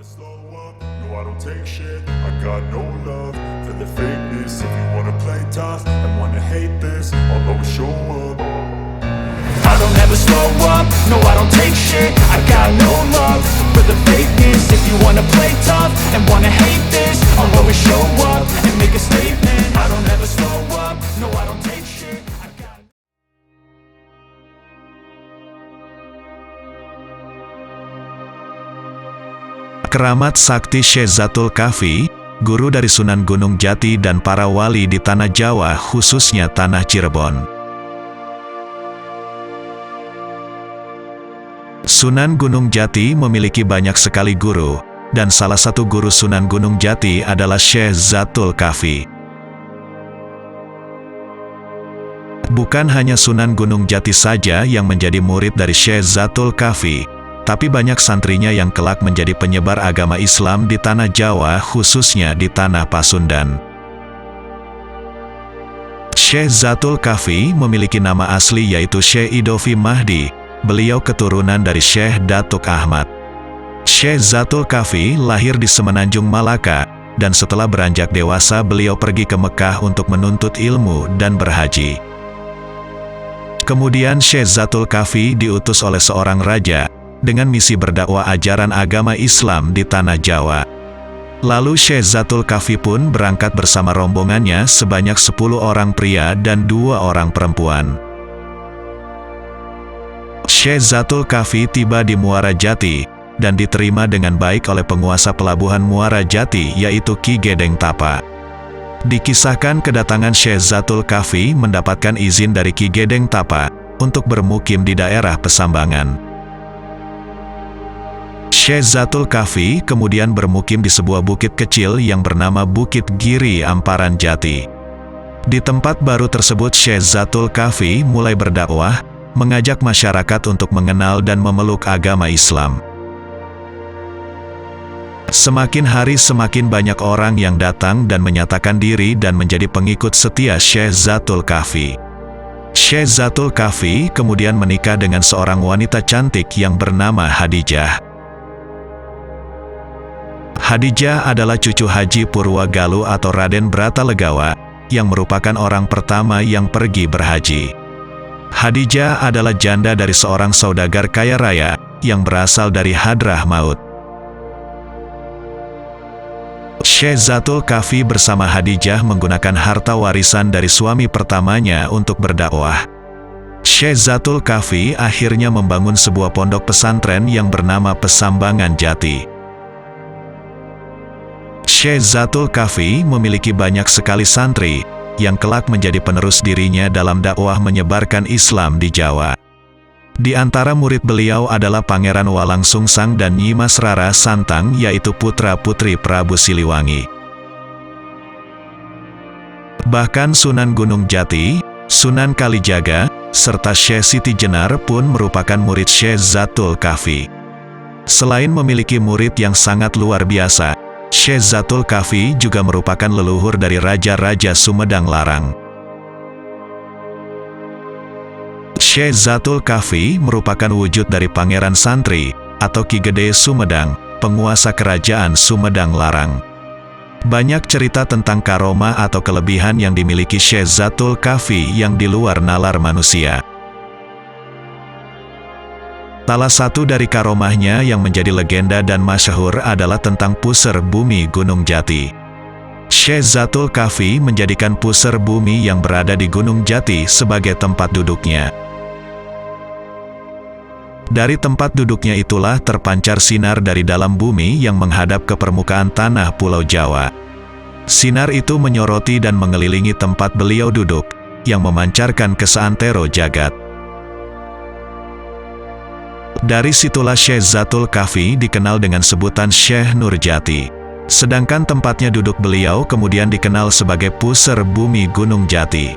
Slow up, no I don't take shit. I got no love for the fakeness. If you wanna play tough and wanna hate this, I'll always show up. I don't ever slow up, no I don't take shit. I got no love for the fakeness. If you wanna play tough and wanna hate this, I'll always show up and make a statement. I don't ever slow up, no I don't take shit. I got... Keramat Sakti Syekh Zatul Kahfi, guru dari Sunan Gunung Jati dan para wali di Tanah Jawa, khususnya Tanah Cirebon. Sunan Gunung Jati memiliki banyak sekali guru, dan salah satu guru Sunan Gunung Jati adalah Syekh Zatul Kahfi. Bukan hanya Sunan Gunung Jati saja yang menjadi murid dari Syekh Zatul Kahfi, tapi banyak santrinya yang kelak menjadi penyebar agama Islam di Tanah Jawa, khususnya di Tanah Pasundan. Syekh Zatul Kahfi memiliki nama asli yaitu Syekh Idofi Mahdi. Beliau keturunan dari Syekh Datuk Ahmad. Syekh Zatul Kahfi lahir di Semenanjung Malaka, dan setelah beranjak dewasa beliau pergi ke Mekah untuk menuntut ilmu dan berhaji. Kemudian Syekh Zatul Kahfi diutus oleh seorang raja, dengan misi berdakwah ajaran agama Islam di Tanah Jawa. Lalu Syekh Zatul Kahfi pun berangkat bersama rombongannya sebanyak 10 orang pria dan 2 orang perempuan. Syekh Zatul Kahfi tiba di Muara Jati, dan diterima dengan baik oleh penguasa pelabuhan Muara Jati yaitu Ki Gedeng Tapa. Dikisahkan kedatangan Syekh Zatul Kahfi mendapatkan izin dari Ki Gedeng Tapa untuk bermukim di daerah Pesambangan. Syekh Zatul Kahfi kemudian bermukim di sebuah bukit kecil yang bernama Bukit Giri Amparan Jati. Di tempat baru tersebut Syekh Zatul Kahfi mulai berdakwah, mengajak masyarakat untuk mengenal dan memeluk agama Islam. Semakin hari semakin banyak orang yang datang dan menyatakan diri dan menjadi pengikut setia Syekh Zatul Kahfi. Syekh Zatul Kahfi kemudian menikah dengan seorang wanita cantik yang bernama Hadijah. Hadijah adalah cucu Haji Purwagaluh atau Raden Bratalegawa, yang merupakan orang pertama yang pergi berhaji. Hadijah adalah janda dari seorang saudagar kaya raya, yang berasal dari Hadramaut. Syekh Zatul Kahfi bersama Hadijah menggunakan harta warisan dari suami pertamanya untuk berdakwah. Syekh Zatul Kahfi akhirnya membangun sebuah pondok pesantren yang bernama Pesambangan Jati. Syekh Zatul Kahfi memiliki banyak sekali santri, yang kelak menjadi penerus dirinya dalam dakwah menyebarkan Islam di Jawa. Di antara murid beliau adalah Pangeran Walang Sungsang dan Nyi Mas Rara Santang, yaitu putra-putri Prabu Siliwangi. Bahkan Sunan Gunung Jati, Sunan Kalijaga, serta Syekh Siti Jenar pun merupakan murid Syekh Zatul Kahfi. Selain memiliki murid yang sangat luar biasa, Syekh Zatul Kahfi juga merupakan leluhur dari Raja-Raja Sumedang Larang. Syekh Zatul Kahfi merupakan wujud dari Pangeran Santri, atau Ki Gede Sumedang, penguasa kerajaan Sumedang Larang. Banyak cerita tentang karomah atau kelebihan yang dimiliki Syekh Zatul Kahfi yang di luar nalar manusia. Salah satu dari karomahnya yang menjadi legenda dan masyhur adalah tentang puser bumi Gunung Jati. Syekh Zatul Kahfi menjadikan puser bumi yang berada di Gunung Jati sebagai tempat duduknya. Dari tempat duduknya itulah terpancar sinar dari dalam bumi yang menghadap ke permukaan tanah Pulau Jawa. Sinar itu menyoroti dan mengelilingi tempat beliau duduk, yang memancarkan keseantero jagat. Dari situlah Syekh Zatul Kahfi dikenal dengan sebutan Syekh Nurjati. Sedangkan tempatnya duduk beliau kemudian dikenal sebagai puser bumi Gunung Jati.